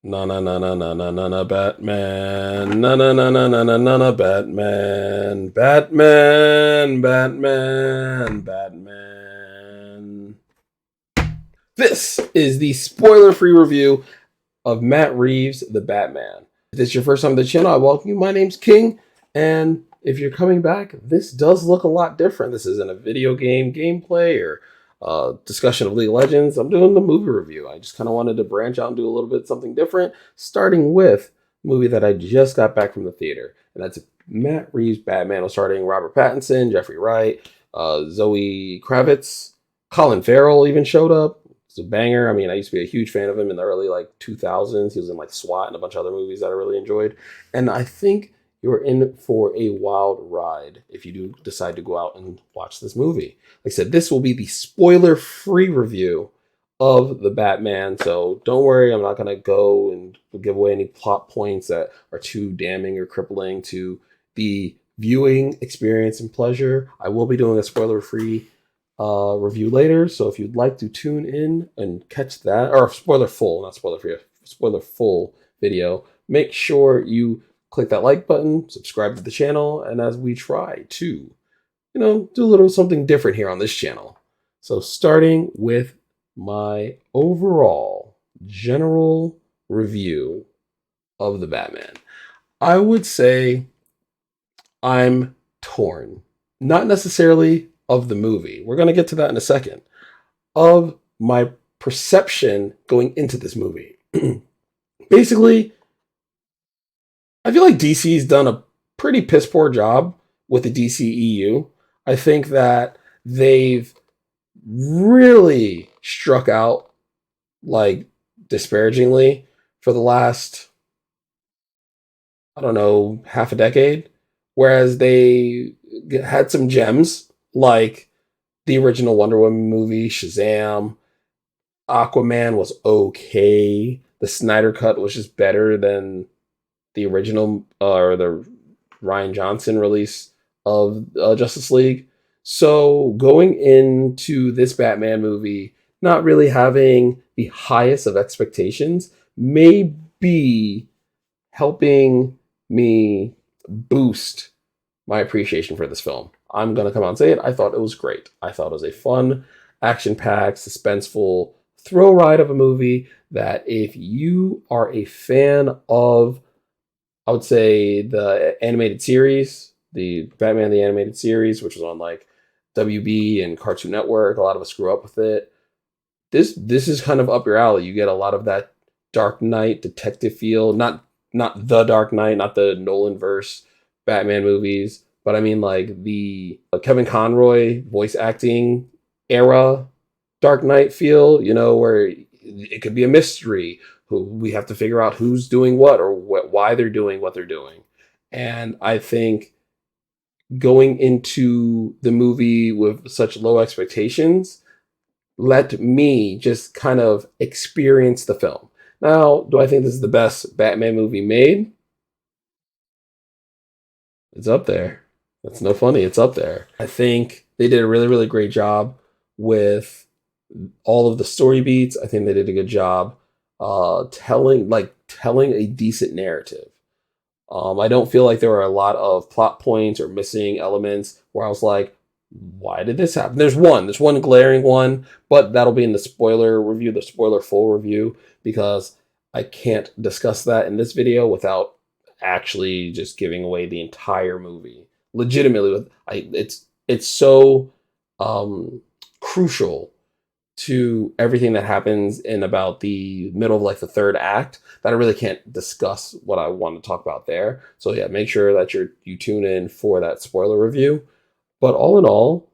Na na na na na na na na Batman. Na na na na na na na na Batman. Batman. Batman. Batman. This is the spoiler-free review of Matt Reeves' The Batman. If this is your first time on the channel, I welcome you. My name's King, and if you're coming back, this does look a lot different. This isn't a video game gameplay or discussion of League of Legends. I'm doing the movie review. I just kind of wanted to branch out and do a little bit something different, starting with a movie that I just got back from the theater, and that's Matt Reeves' Batman, starring Robert Pattinson, Jeffrey Wright, Zoe Kravitz, Colin Farrell even showed up. It's a banger. I mean, I used to be a huge fan of him in the early 2000s. He was in SWAT and a bunch of other movies that I really enjoyed. And I think you're in for a wild ride if you do decide to go out and watch this movie. Like I said, this will be the spoiler-free review of the Batman. So don't worry, I'm not going to go and give away any plot points that are too damning or crippling to the viewing experience and pleasure. I will be doing a spoiler-free review later. So if you'd like to tune in and catch that, or spoiler full, not spoiler free, spoiler full video, make sure you click that like button, subscribe to the channel, and as we try to, do a little something different here on this channel. So starting with my overall general review of the Batman, I would say I'm torn. Not necessarily of the movie. We're going to get to that in a second. Of my perception going into this movie. Basically, I feel like DC's done a pretty piss poor job with the DCEU. I think that they've really struck out disparagingly for the last, I don't know, half a decade. Whereas they had some gems like the original Wonder Woman movie, Shazam, Aquaman was okay. The Snyder Cut was just better than the original or the Ryan Johnson release of Justice League. So going into this Batman movie, not really having the highest of expectations may be helping me boost my appreciation for this film. I'm going to come out and say it. I thought it was great. I thought it was a fun, action-packed, suspenseful thrill ride of a movie that if you are a fan of, I would say, the animated series, the Batman the Animated Series, which was on WB and Cartoon Network, a lot of us grew up with it. This is kind of up your alley. You get a lot of that Dark Knight detective feel, not the Dark Knight, not the Nolan verse Batman movies, but I mean the Kevin Conroy voice acting era Dark Knight feel, where it could be a mystery. Who we have to figure out who's doing what or why they're doing what they're doing. And I think going into the movie with such low expectations let me just kind of experience the film. Now, do I think this is the best Batman movie made? It's up there. That's no funny. It's up there. I think they did a really, really great job with all of the story beats. I think they did a good job telling a decent narrative. I don't feel like there were a lot of plot points or missing elements where I was like, why did this happen? There's one glaring one, but that'll be in the spoiler review, the spoiler full review, because I can't discuss that in this video without actually just giving away the entire movie. Legitimately, it's so crucial to everything that happens in about the middle of the third act that I really can't discuss what I want to talk about there. So yeah, make sure that you tune in for that spoiler review. But all in all,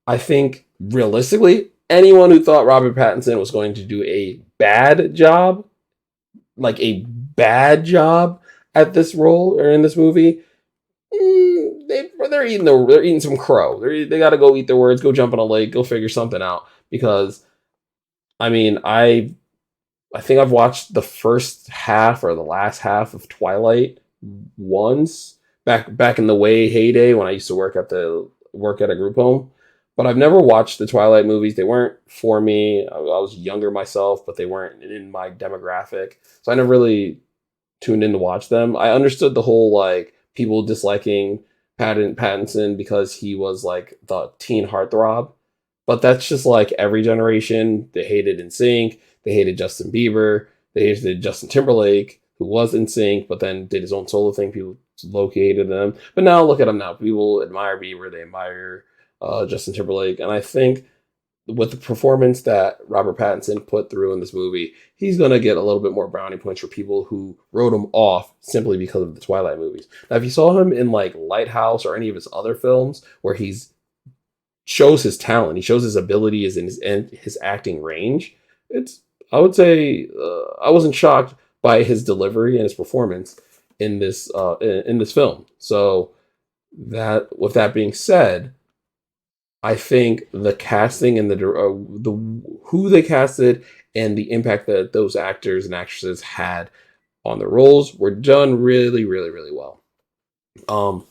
I think realistically, anyone who thought Robert Pattinson was going to do a bad job, at this role or in this movie, they're eating some crow. They got to go eat their words, go jump in a lake, go figure something out. Because, I mean, I think I've watched the first half or the last half of Twilight once back in the way heyday when I used to work at a group home. but I've never watched the Twilight movies. They weren't for me. I was younger myself, but they weren't in my demographic, so I never really tuned in to watch them. I understood the whole like people disliking Pattinson because he was like the teen heartthrob, but that's just like every generation. They hated NSYNC. They hated Justin Bieber. They hated Justin Timberlake, who was NSYNC, but then did his own solo thing. People located them, but now look at him now. People admire Bieber. They admire Justin Timberlake, and I think with the performance that Robert Pattinson put through in this movie, he's going to get a little bit more brownie points for people who wrote him off simply because of the Twilight movies. Now, if you saw him in like Lighthouse or any of his other films where he's shows his talent, he shows his ability is in his acting range. It's I would say I wasn't shocked by his delivery and his performance in this film. So that with that being said, I think the casting and the who they casted and the impact that those actors and actresses had on the roles were done really, really, really well. Um,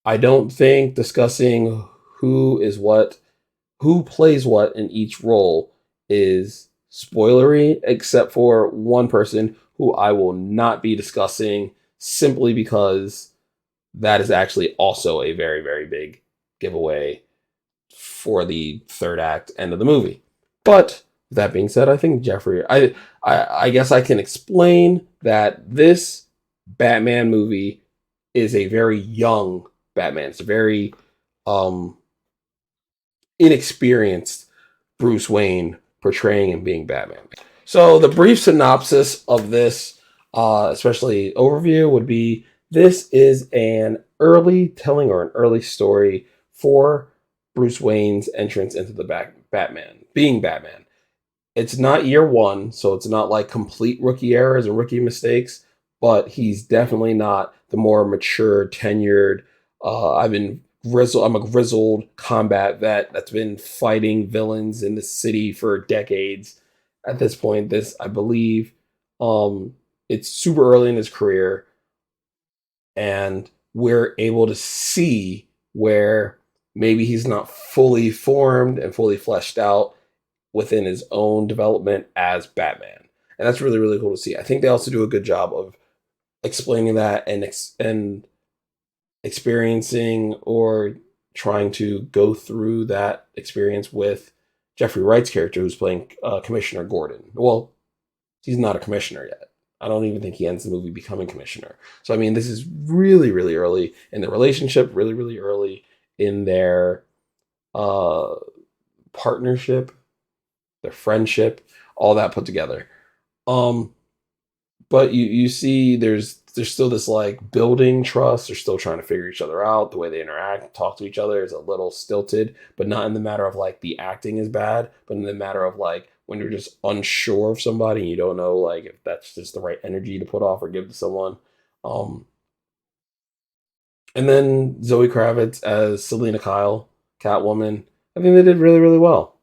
I don't think discussing who is what, who plays what in each role is spoilery, except for one person who I will not be discussing simply because that is actually also a very, very big giveaway for the third act end of the movie. But that being said, I think Jeffrey, I guess I can explain that this Batman movie is a very young Batman. It's a very um inexperienced Bruce Wayne portraying and being Batman. So the brief synopsis of this, especially overview, would be this is an early telling or an early story for Bruce Wayne's entrance into the Batman, being Batman. It's not year one, so it's not like complete rookie errors and rookie mistakes, but he's definitely not the more mature, tenured. I'm a grizzled combat vet that's been fighting villains in the city for decades. At this point, this I believe, it's super early in his career, and we're able to see where maybe he's not fully formed and fully fleshed out within his own development as Batman. And that's really, really cool to see. I think they also do a good job of explaining that and experiencing or trying to go through that experience with Jeffrey Wright's character, who's playing Commissioner Gordon. Well, he's not a commissioner yet. I don't even think he ends the movie becoming commissioner. So, I mean, this is really, really early in the relationship, really, really early in their uh, partnership, their friendship, all that put together. Um, but you see there's still this like building trust. They're still trying to figure each other out. The way they interact, talk to each other is a little stilted, but not in the matter of like the acting is bad, but in the matter of like when you're just unsure of somebody and you don't know like if that's just the right energy to put off or give to someone. Um, and then Zoe Kravitz as Selena Kyle, Catwoman. I think they did really, really well.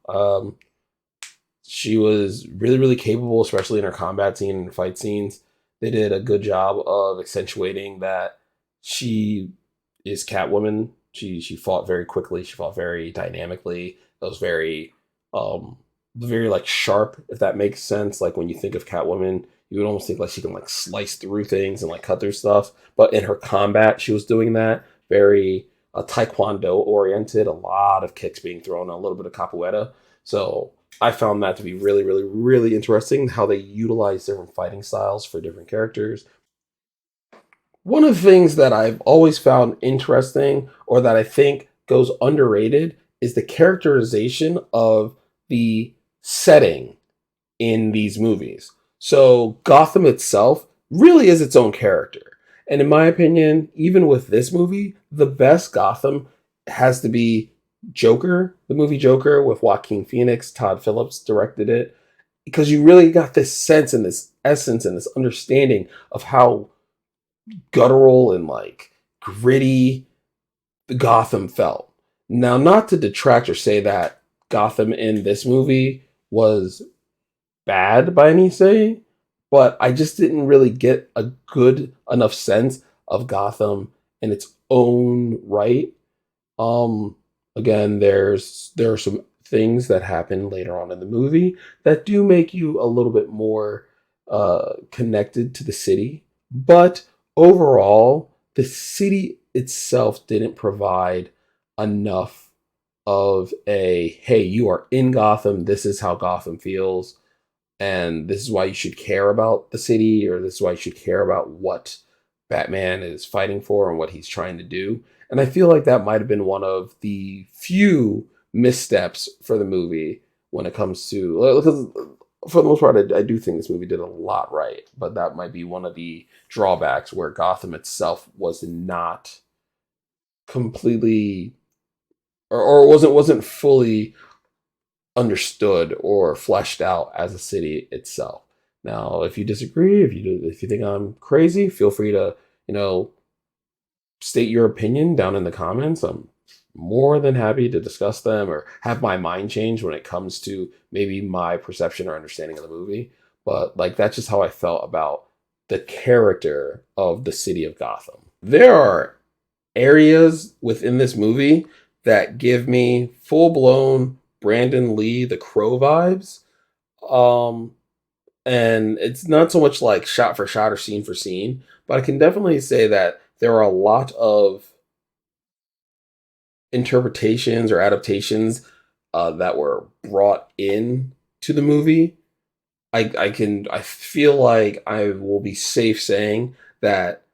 She was really, really capable, especially in her combat scene and fight scenes. They did a good job of accentuating that she is Catwoman. She fought very quickly. She fought very dynamically. It was very like sharp, if that makes sense. Like when you think of Catwoman, you would almost think like she can like slice through things and like cut through stuff. But in her combat, she was doing that very taekwondo oriented. A lot of kicks being thrown, a little bit of capoeira. So I found that to be really, really, really interesting how they utilize different fighting styles for different characters. One of the things that I've always found interesting or that I think goes underrated is the characterization of the setting in these movies. So Gotham itself really is its own character. And in my opinion, even with this movie, the best Gotham has to be Joker, the movie Joker with Joaquin Phoenix. Todd Phillips directed it because you really got this sense and this essence and this understanding of how guttural and like gritty Gotham felt. Now, not to detract or say that Gotham in this movie was bad by any say, but I just didn't really get a good enough sense of Gotham in its own right. Um, Again, there are some things that happen later on in the movie that do make you a little bit more connected to the city, but overall, the city itself didn't provide enough of a hey, you are in Gotham. This is how Gotham feels, and this is why you should care about the city, or this is why you should care about what Batman is fighting for and what he's trying to do. And I feel like that might have been one of the few missteps for the movie when it comes to, because for the most part, I do think this movie did a lot right, but that might be one of the drawbacks where Gotham itself was not completely, or wasn't fully understood or fleshed out as a city itself. Now, if you disagree, if you think I'm crazy, feel free to, you know, state your opinion down in the comments. I'm more than happy to discuss them or have my mind change when it comes to maybe my perception or understanding of the movie. But like that's just how I felt about the character of the city of Gotham. There are areas within this movie that give me full blown Brandon Lee the Crow vibes. Um, and it's not so much like shot for shot or scene for scene, but I can definitely say that there are a lot of interpretations or adaptations that were brought in to the movie. I feel like I will be safe saying that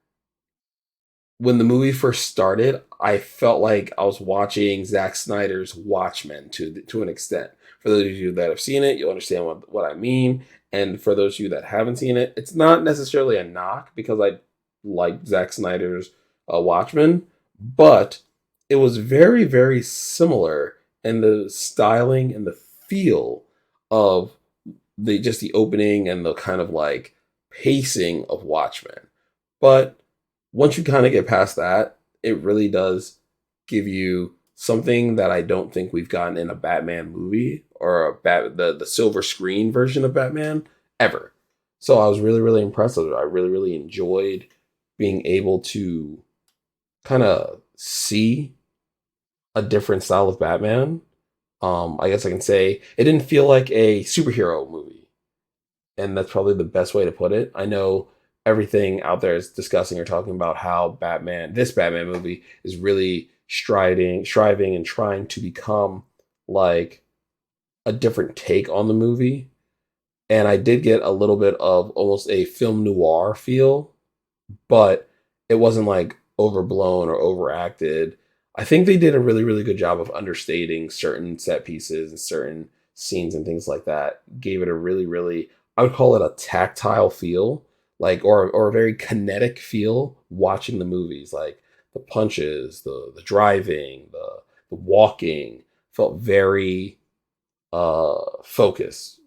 when the movie first started, I felt like I was watching Zack Snyder's Watchmen to an extent. For those of you that have seen it, you'll understand what I mean. And for those of you that haven't seen it, it's not necessarily a knock because I like Zack Snyder's Watchmen, but it was very, very similar in the styling and the feel of the opening and the kind of like pacing of Watchmen. But once you kind of get past that, it really does give you something that I don't think we've gotten in a Batman movie or the silver screen version of Batman ever. So I was really really impressed with it. I really really enjoyed being able to kind of see a different style of Batman. I guess I can say it didn't feel like a superhero movie, and that's probably the best way to put it. I know everything out there is discussing or talking about how this Batman movie, is really striving, and trying to become like a different take on the movie. And I did get a little bit of almost a film noir feel, but it wasn't like overblown or overacted. I think they did a really, really good job of understating certain set pieces and certain scenes and things like that. Gave it a really, really, I would call it a tactile feel, like or a very kinetic feel watching the movies. Like the punches, the driving, the walking felt very focused.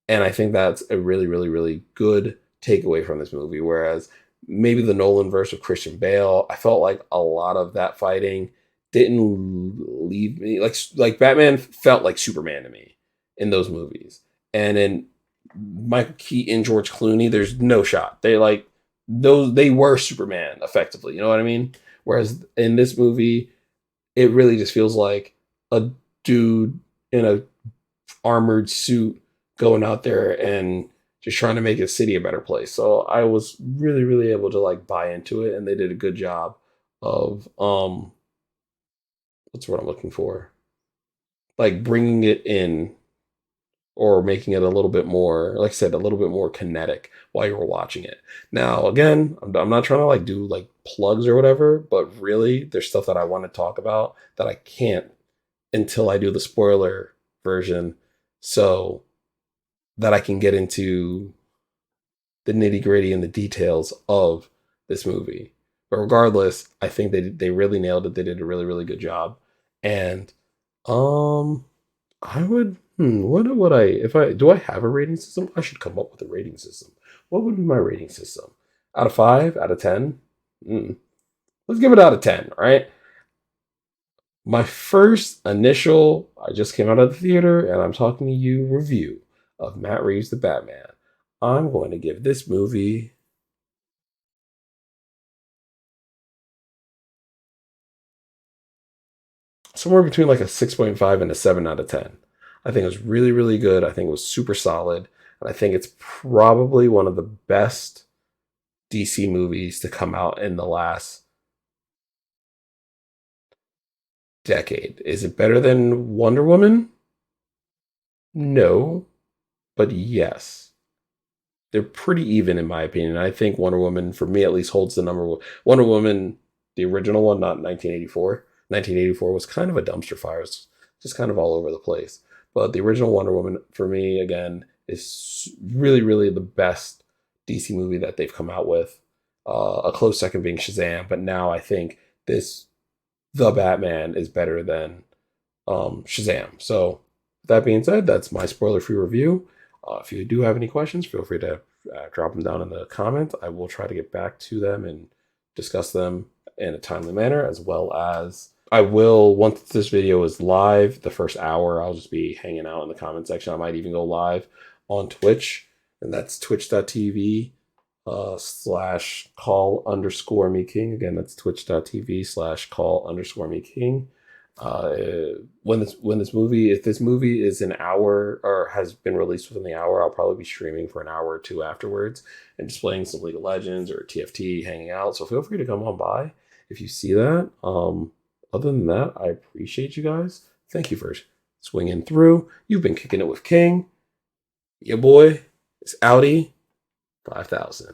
And I think that's a really, really, really good takeaway from this movie. Whereas maybe the Nolan verse of Christian Bale, I felt like a lot of that fighting didn't leave me like Batman felt like Superman to me in those movies. And in Michael Keaton, George Clooney, there's no shot. They were Superman effectively. You know what I mean? Whereas in this movie, it really just feels like a dude in a armored suit going out there and just trying to make a city a better place. So I was really, really able to like buy into it, and they did a good job of what's what I'm looking for, like bringing it in or making it a little bit more, like I said, a little bit more kinetic while you were watching it. Now, again, I'm not trying to like do like plugs or whatever, but really, there's stuff that I want to talk about that I can't until I do the spoiler version. So that I can get into the nitty gritty and the details of this movie. But regardless, I think they really nailed it. They did a really really good job, and um, I would what would I if I do I have a rating system? I should come up with a rating system. What would be my rating system? Out of 5? Out of 10? Let's give it out of 10. All right. My first initial, I just came out of the theater and I'm talking to you review of Matt Reeves' The Batman. I'm going to give this movie. somewhere between like a 6.5 and a 7 out of 10. I think it was really, really good. I think it was super solid. And I think it's probably one of the best DC movies to come out in the last decade. Is it better than Wonder Woman? No, but yes. They're pretty even in my opinion. I think Wonder Woman, for me at least, holds the number one. Wonder Woman, the original one, not 1984. 1984 was kind of a dumpster fire. It's just kind of all over the place. But the original Wonder Woman, for me, again, is really, really the best DC movie that they've come out with. A close second being Shazam, but now I think this The Batman is better than Shazam. So that being said, that's my spoiler-free review. If you do have any questions, feel free to drop them down in the comments. I will try to get back to them and discuss them in a timely manner, as well as I will, once this video is live, the first hour, I'll just be hanging out in the comment section. I might even go live on Twitch, and that's twitch.tv slash call underscore me king. Again, that's twitch.tv slash call underscore me king. When this movie, if this movie is an hour or has been released within the hour, I'll probably be streaming for an hour or two afterwards and just playing some League of Legends or TFT, hanging out. So feel free to come on by if you see that. Other than that, I appreciate you guys. Thank you for swinging through. You've been kicking it with King. Your boy is Audi 5000.